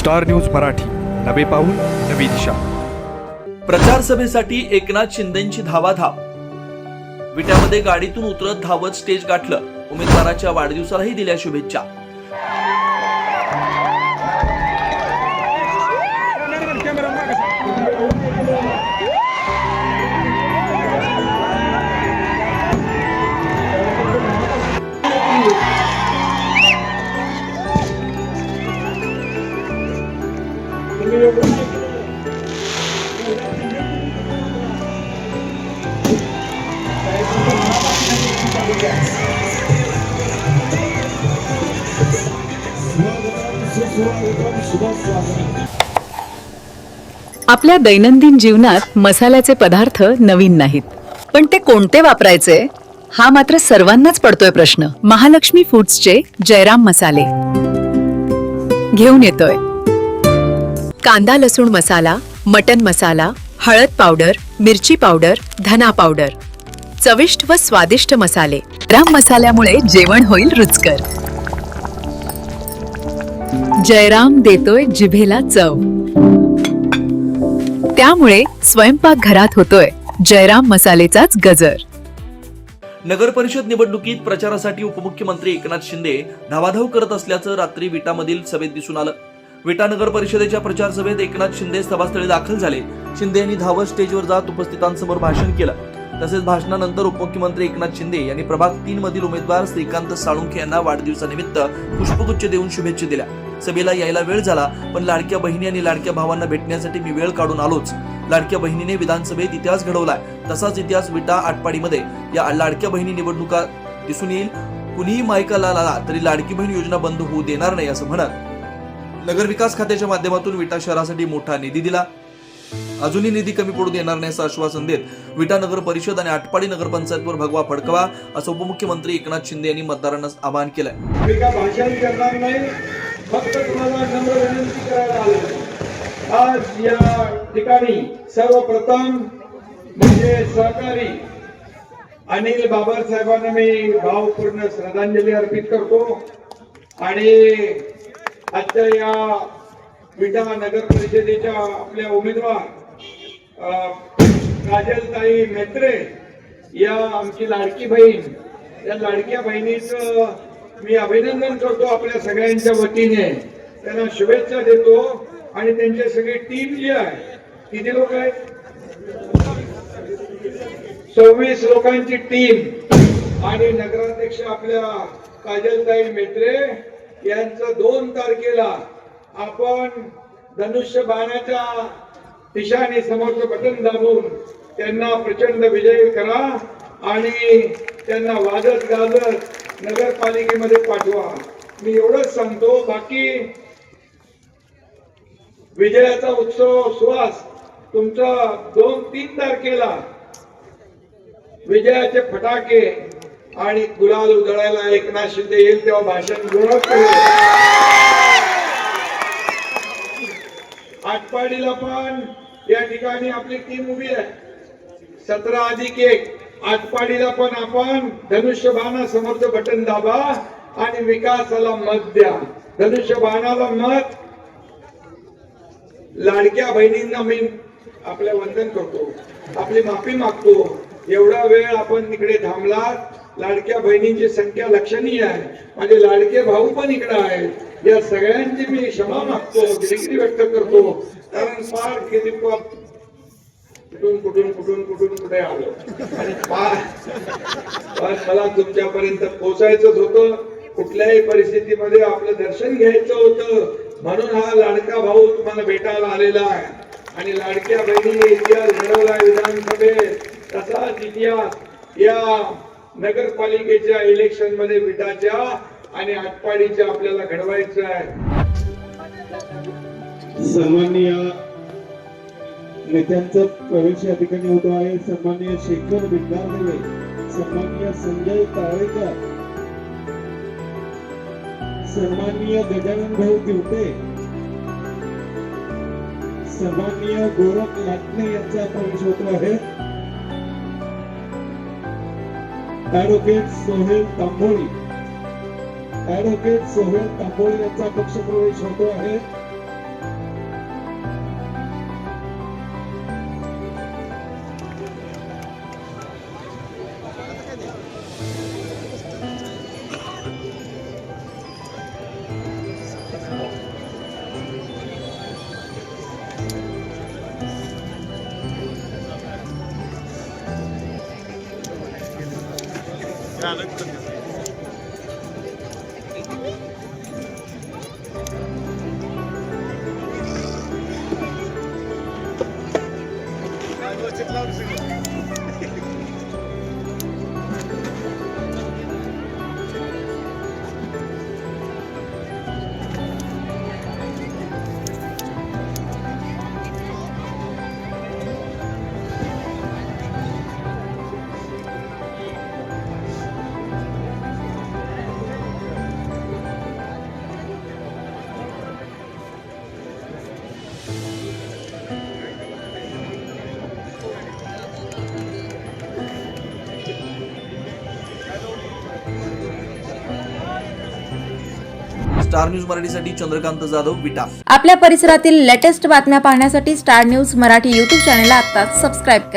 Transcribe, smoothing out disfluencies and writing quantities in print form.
Star news Marathi, नवे पाऊल नवी दिशा. प्रचार सभेसाठी एकनाथ शिंदेंची धावाधाव. विट्यामध्ये गाडीतून उतरत धावत स्टेज गाठलं. उमेदवाराच्या वाढदिवसालाही दिल्या शुभेच्छा. आपल्या दैनंदिन जीवनात मसाल्याचे पदार्थ नवीन नाहीत, पण ते कोणते वापरायचे हा मात्र सर्वांनाच पडतोय प्रश्न. महालक्ष्मी फूड्सचे जयराम मसाले घेऊन येतोय. कांदा लसूण मसाला, मटन मसाला, हळद पावडर, मिरची पावडर, धना पावडर, चविष्ट व स्वादिष्ट मसाले. जयराम मसाल्यामुळे जेवण होईल रुचकर. जयराम देतोय जिभेला चव, त्यामुळे स्वयंपाक घरात होतोय जयराम मसालेचाच गजर. नगर परिषद निवडणुकीत प्रचारासाठी उपमुख्यमंत्री एकनाथ शिंदे धावाधाव करत असल्याचं रात्री विटामधील सभेत दिसून आलं. विटा नगर परिषदेच्या प्रचार सभेत एकनाथ शिंदे सभास्थळी दाखल झाले. शिंदे यांनी धावत स्टेजवर जात उपस्थितांसमोर भाषण केलं. तसेच भाषणानंतर उपमुख्यमंत्री एकनाथ शिंदे यांनी प्रभाग 3 मधील उमेदवार श्रीकांत साळुंखे यांना वाढदिवसानिमित्त पुष्पगुच्छ देऊन शुभेच्छा दिल्या. सभेला यायला वेळ झाला, पण लाडक्या बहिणी आणि लाडक्या भावांना भेटण्यासाठी मी वेळ काढून आलोच. लाडक्या बहिणीने विधानसभेत इतिहास घडवलाय, तसाच इतिहास विटा आटपाडीमध्ये या लाडक्या बहिणी निवडणुका दिसून येईल. कुणीही मायकाला आला तरी लाडकी बहीण योजना बंद होऊ देणार नाही असं म्हणत नगर विकास खात्याच्या माध्यमातून विटा शहरासाठी मोठा निधी दिला. अजूनही निधी कमी पडू देणार नाही असं आश्वासन देत विटा नगर परिषद आणि आटपाडी नगरपंचायतवर भगवा फडकवा असं उपमुख्यमंत्री एकनाथ शिंदे यांनी मतदारांना आवाहन केलंय. भाषण करणार नाही, फक्त तुम्हाला नम्र विनंती करायला आलो. आज या ठिकाणी सर्वप्रथम म्हणजे सहकारी अनिल बाबर साहेबांना मी भावपूर्ण श्रद्धांजली अर्पित करतो. आणि आजच्या या विटा नगर परिषदेच्या आपल्या उमेदवार काजलताई मेत्रे या आमची लाडकी बहीण, या लाडक्या बहिणीचं मी अभिनंदन करतो आपल्या सगळ्यांच्या वतीने. त्यांना शुभेच्छा देतो. आणि त्यांची सगळी टीम जी आहे, किती लोक आहेत, 26 लोकांची टीम. आणि नगराध्यक्ष आपल्या काजलताई मेत्रे यांचं 2 तारखेला आपण धनुष्य बाणाच्या दिशाने समोरचं बटन दाबून त्यांना प्रचंड विजयी करा आणि त्यांना वाजत गाजत नगरपालिकेमध्ये पाठवा. मी एवढंच सांगतो. बाकी विजयाचा उत्सव सुवास तुमचा 2-3 तारखेला विजयाचे फटाके आणि गुलाल उधळायला एकनाथ शिंदे येईल तेव्हा भाषण जोरात करेल. आटपाडीला पण या ठिकाणी आपली टीम उभी आहे. 17+1 आटपाडीला पण आपण धनुष्यबाणा समोरचं बटन दाबा आणि विकासाला मत द्या. धनुष्यबाणाला मत. लाडक्या बहिणींना मी आपल्या वंदन करतो, आपली माफी मागतो. एवढा वेळ आपण इकडे थांबला. लाडक्या बहिणींची संख्या लक्षणीय आहे. माझे लाडके भाऊ पण इकडे आहेत. या सगळ्यांची मी क्षमा मागतो, दिलगिरी व्यक्त करतो. कारण फार किती कुठून कुठे आलो आणि मला तुमच्यापर्यंत पोहोचायचंच होतं. कुठल्याही परिस्थितीमध्ये आपलं दर्शन घ्यायचं होतं. म्हणून हा लाडका भाऊ तुम्हाला भेटायला आलेला आहे. आणि लाडक्या बहिणीने इतिहास घडवलाय विधानसभेत, तसाच इतिहास या नगरपालिकेच्या इलेक्शन मध्ये विटाच्या आणि आटपाडीच्या आपल्याला घडवायचं आहे. सन्माननीय नेत्यांचा प्रवेश या ठिकाणी होतो आहे. सन्माननीय शेखर विद्यार्थी, सन्माननीय संजय ताळेकर, सन्माननीय गजानन भाऊ तिवटे, सन्माननीय गोरख लाटणे यांचा प्रवेश होतो आहे. ॲडव्होकेट सोहेल तांबोळी यांचा पक्ष प्रवेश होतो आहे. स्टार न्यूज मराठीसाठी चंद्रकांत जाधव, विटा. आपल्या परिसरातील लेटेस्ट बातम्या पाहण्यासाठी स्टार न्यूज मराठी यूट्यूब चॅनलला आत्ताच सबस्क्राईब करा.